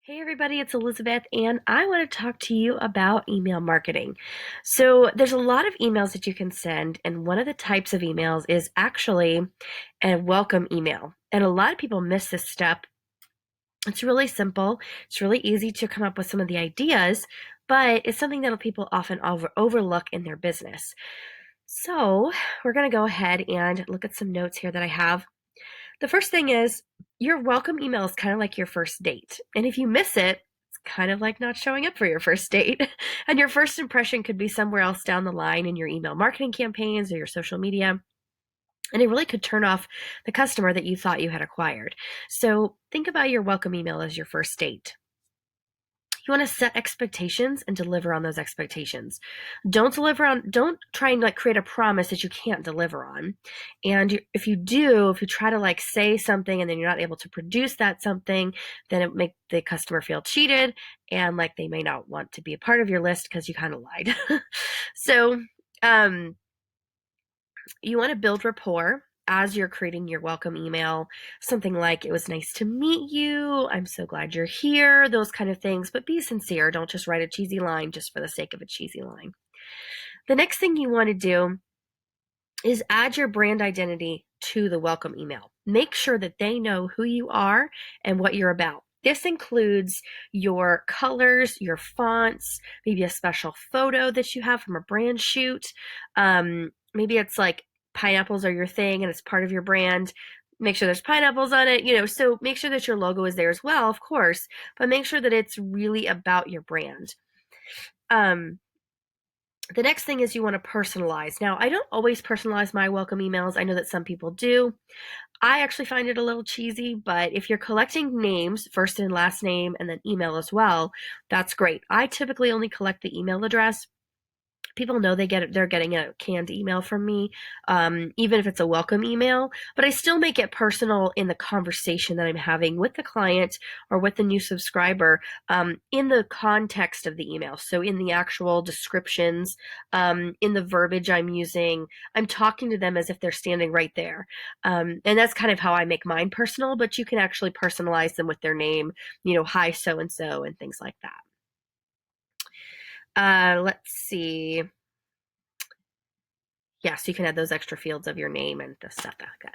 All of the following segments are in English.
Hey everybody, it's Elizabeth, and I want to talk to you about email marketing. So, there's a lot of emails that you can send, and one of the types of emails is actually a welcome email. And a lot of people miss this step. It's really simple, it's really easy to come up with some of the ideas, but it's something that people often overlook in their business. So, we're going to go ahead and look at some notes here that I have. The first thing is your welcome email is kind of like your first date. And if you miss it, it's kind of like not showing up for your first date. And your first impression could be somewhere else down the line in your email marketing campaigns or your social media. And it really could turn off the customer that you thought you had acquired. So think about your welcome email as your first date. You want to set expectations and deliver on those expectations. Don't try and create a promise that you can't deliver on. And if you try to say something and then you're not able to produce that something, then it make the customer feel cheated and like they may not want to be a part of your list because you kind of lied. So, um, you want to build rapport as you're creating your welcome email. Something like, it was nice to meet you. I'm so glad you're here. Those kind of things. But be sincere. Don't just write a cheesy line just for the sake of a cheesy line. The next thing you want to do is add your brand identity to the welcome email. Make sure that they know who you are and what you're about. This includes your colors, your fonts, maybe a special photo that you have from a brand shoot. Maybe it's like pineapples are your thing and it's part of your brand. Make sure there's pineapples on it, so make sure that your logo is there as well, of course, but make sure that it's really about your brand. The next thing is you want to personalize. Now, I don't always personalize my welcome emails. I know that some people do. I actually find it a little cheesy, but if you're collecting names, first and last name, and then email as well, that's great. I typically only collect the email address. People know they're getting a canned email from me, even if it's a welcome email, but I still make it personal in the conversation that I'm having with the client or with the new subscriber, in the context of the email. So in the actual descriptions, in the verbiage I'm using, I'm talking to them as if they're standing right there. And that's kind of how I make mine personal, but you can actually personalize them with their name, hi so and things like that. Let's see. Yes, you can add those extra fields of your name and the stuff like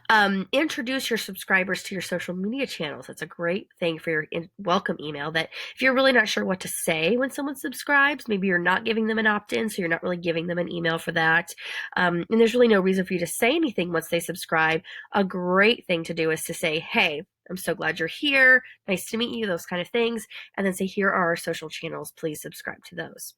that. Introduce your subscribers to your social media channels. That's a great thing for your welcome email, that if you're really not sure what to say when someone subscribes, maybe you're not giving them an opt-in, so you're not really giving them an email for that. And there's really no reason for you to say anything once they subscribe. A great thing to do is to say, hey, I'm so glad you're here. Nice to meet you, those kind of things. And then say, here are our social channels. Please subscribe to those.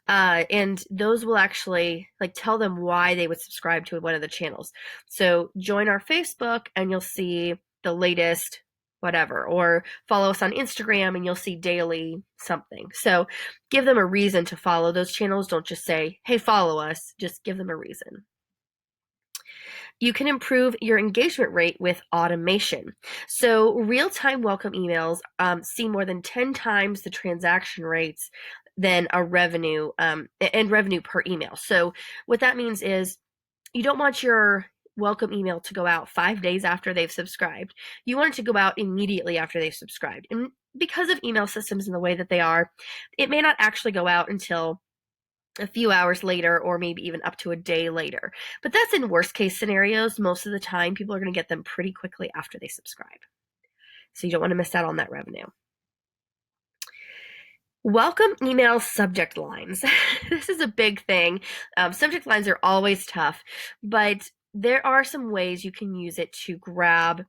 And those will actually tell them why they would subscribe to one of the channels. So join our Facebook and you'll see the latest whatever, or follow us on Instagram and you'll see daily something. So give them a reason to follow those channels. Don't just say, hey, follow us. Just give them a reason. You can improve your engagement rate with automation. So real-time welcome emails see more than 10 times the transaction rates than a revenue and revenue per email. So what that means is you don't want your welcome email to go out 5 days after they've subscribed. You want it to go out immediately after they've subscribed. And because of email systems and the way that they are, it may not actually go out until a few hours later or maybe even up to a day later. But that's in worst case scenarios. Most of the time, people are going to get them pretty quickly after they subscribe. So you don't want to miss out on that revenue. Welcome email subject lines. This is a big thing. Subject lines are always tough, but there are some ways you can use it to grab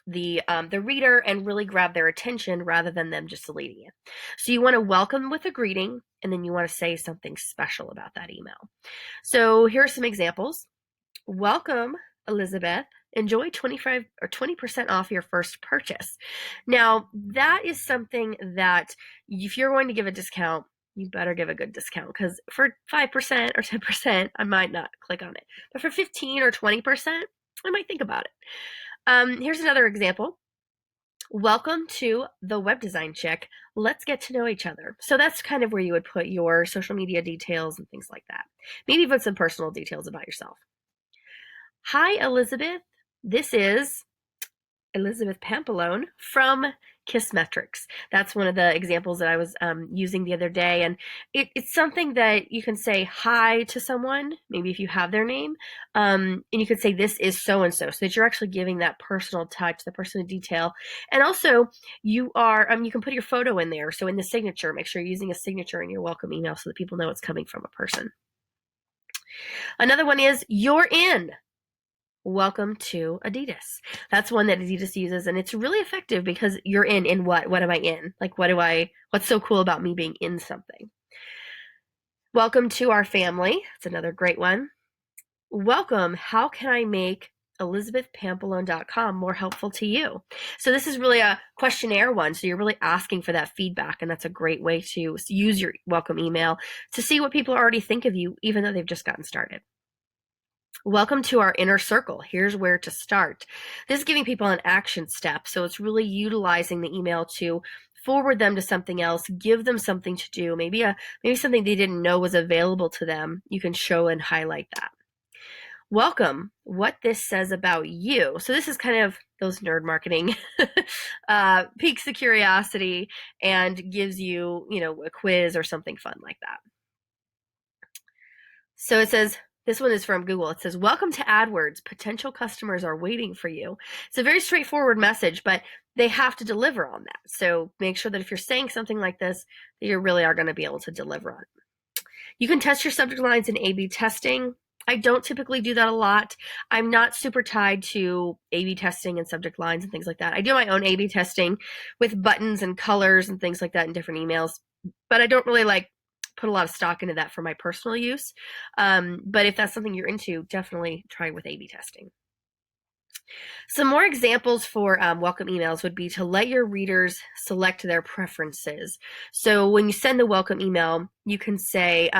the reader and really grab their attention rather than them just deleting it. So you want to welcome with a greeting, and then you want to say something special about that email. So here are some examples. Welcome, Elizabeth. Enjoy 25 or 20% off your first purchase. Now, that is something that if you're going to give a discount, you better give a good discount, because for 5% or 10%, I might not click on it. But for 15 or 20%, I might think about it. Here's another example. Welcome to the Web Design Chick. Let's get to know each other. So that's kind of where you would put your social media details and things like that. Maybe even some personal details about yourself. Hi, Elizabeth. This is Elizabeth Pampalone from Kissmetrics. That's one of the examples that I was using the other day. And it's something that you can say hi to someone, maybe if you have their name, and you could say, this is so and so, so that you're actually giving that personal touch, the personal detail. And also, you can put your photo in there. So in the signature, make sure you're using a signature in your welcome email so that people know it's coming from a person. Another one is, you're in. Welcome to Adidas. That's one that Adidas uses, and it's really effective because you're in what? What am I in? Like, what's so cool about me being in something? Welcome to our family. It's another great one. Welcome. How can I make ElizabethPampalone.com more helpful to you? So this is really a questionnaire one. So you're really asking for that feedback, and that's a great way to use your welcome email to see what people already think of you, even though they've just gotten started. Welcome to our inner circle. Here's where to start. This is giving people an action step. So it's really utilizing the email to forward them to something else, give them something to do, maybe something they didn't know was available to them. You can show and highlight that. Welcome, what this says about you. So this is kind of those nerd marketing, piques the curiosity and gives you, a quiz or something fun like that. So it says, this one is from Google. It says, welcome to AdWords. Potential customers are waiting for you. It's a very straightforward message, but they have to deliver on that. So make sure that if you're saying something like this, that you really are going to be able to deliver on it. You can test your subject lines in A/B testing. I don't typically do that a lot. I'm not super tied to A/B testing and subject lines and things like that. I do my own A/B testing with buttons and colors and things like that in different emails, but I don't really put a lot of stock into that for my personal use. But if that's something you're into, definitely try with A/B testing. Some more examples for welcome emails would be to let your readers select their preferences. So when you send the welcome email, you can say,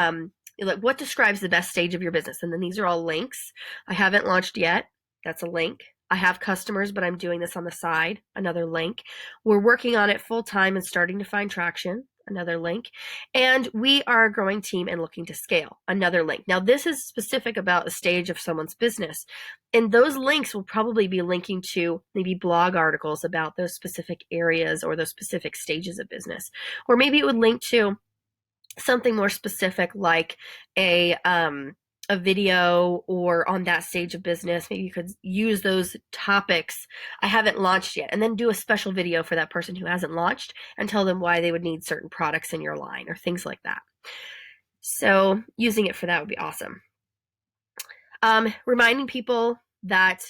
what describes the best stage of your business? And then these are all links. I haven't launched yet. That's a link. I have customers, but I'm doing this on the side. Another link. We're working on it full time and starting to find traction. Another link. And we are a growing team and looking to scale. Another link. Now, this is specific about a stage of someone's business. And those links will probably be linking to maybe blog articles about those specific areas or those specific stages of business. Or maybe it would link to something more specific like a video or on that stage of business. Maybe you could use those topics. I haven't launched yet, and then do a special video for that person who hasn't launched and tell them why they would need certain products in your line or things like that. So using it for that would be awesome. Reminding people that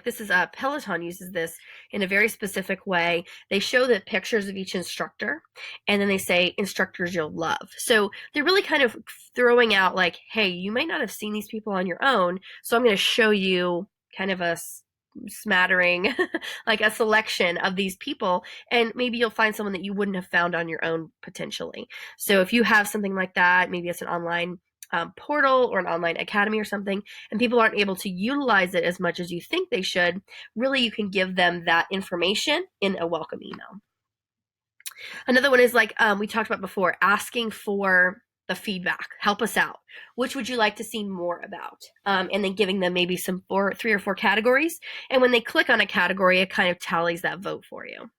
this is Peloton uses this in a very specific way. They show the pictures of each instructor, and then they say instructors you'll love. So they're really kind of throwing out hey, you might not have seen these people on your own, so I'm going to show you kind of a smattering, like a selection of these people, and maybe you'll find someone that you wouldn't have found on your own potentially. So if you have something like that, maybe it's an online portal or an online academy or something, and people aren't able to utilize it as much as you think they should, really you can give them that information in a welcome email. Another one is we talked about before, asking for the feedback. Help us out. Which would you like to see more about? And then giving them maybe some 3 or 4 categories. And when they click on a category, it kind of tallies that vote for you.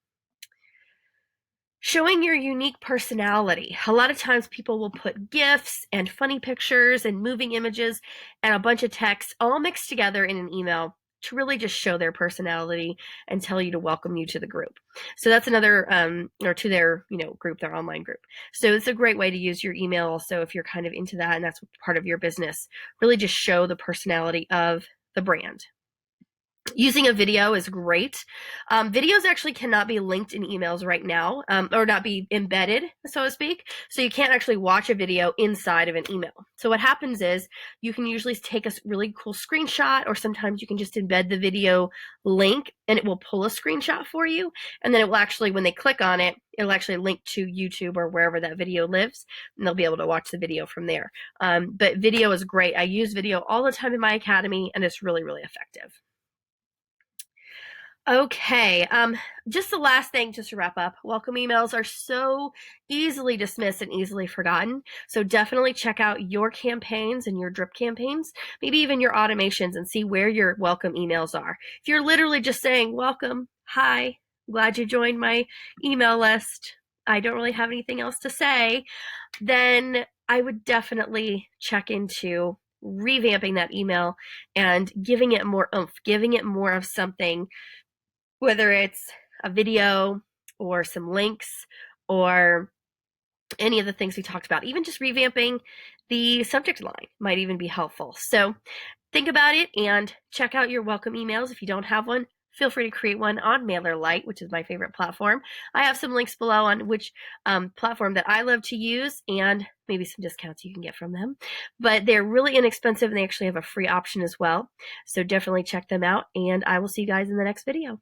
Showing your unique personality. A lot of times people will put GIFs and funny pictures and moving images and a bunch of text all mixed together in an email to really just show their personality and tell you to welcome you to the group. So that's another, or to their, group, their online group. So it's a great way to use your email also if you're kind of into that and that's part of your business. Really just show the personality of the brand. Using a video is great. Videos actually cannot be linked in emails right now, or not be embedded, so to speak. So you can't actually watch a video inside of an email. So what happens is you can usually take a really cool screenshot, or sometimes you can just embed the video link and it will pull a screenshot for you. And then it will actually, when they click on it, it'll actually link to YouTube or wherever that video lives, and they'll be able to watch the video from there. But video is great. I use video all the time in my academy, and it's really, really effective. Okay, just the last thing, just to wrap up, welcome emails are so easily dismissed and easily forgotten. So definitely check out your campaigns and your drip campaigns, maybe even your automations, and see where your welcome emails are. If you're literally just saying welcome, hi, glad you joined my email list. I don't really have anything else to say. Then I would definitely check into revamping that email and giving it more oomph, giving it more of something, whether it's a video or some links or any of the things we talked about. Even just revamping the subject line might even be helpful. So think about it and check out your welcome emails. If you don't have one, feel free to create one on MailerLite, which is my favorite platform. I have some links below on which platform that I love to use and maybe some discounts you can get from them. But they're really inexpensive and they actually have a free option as well. So definitely check them out, and I will see you guys in the next video.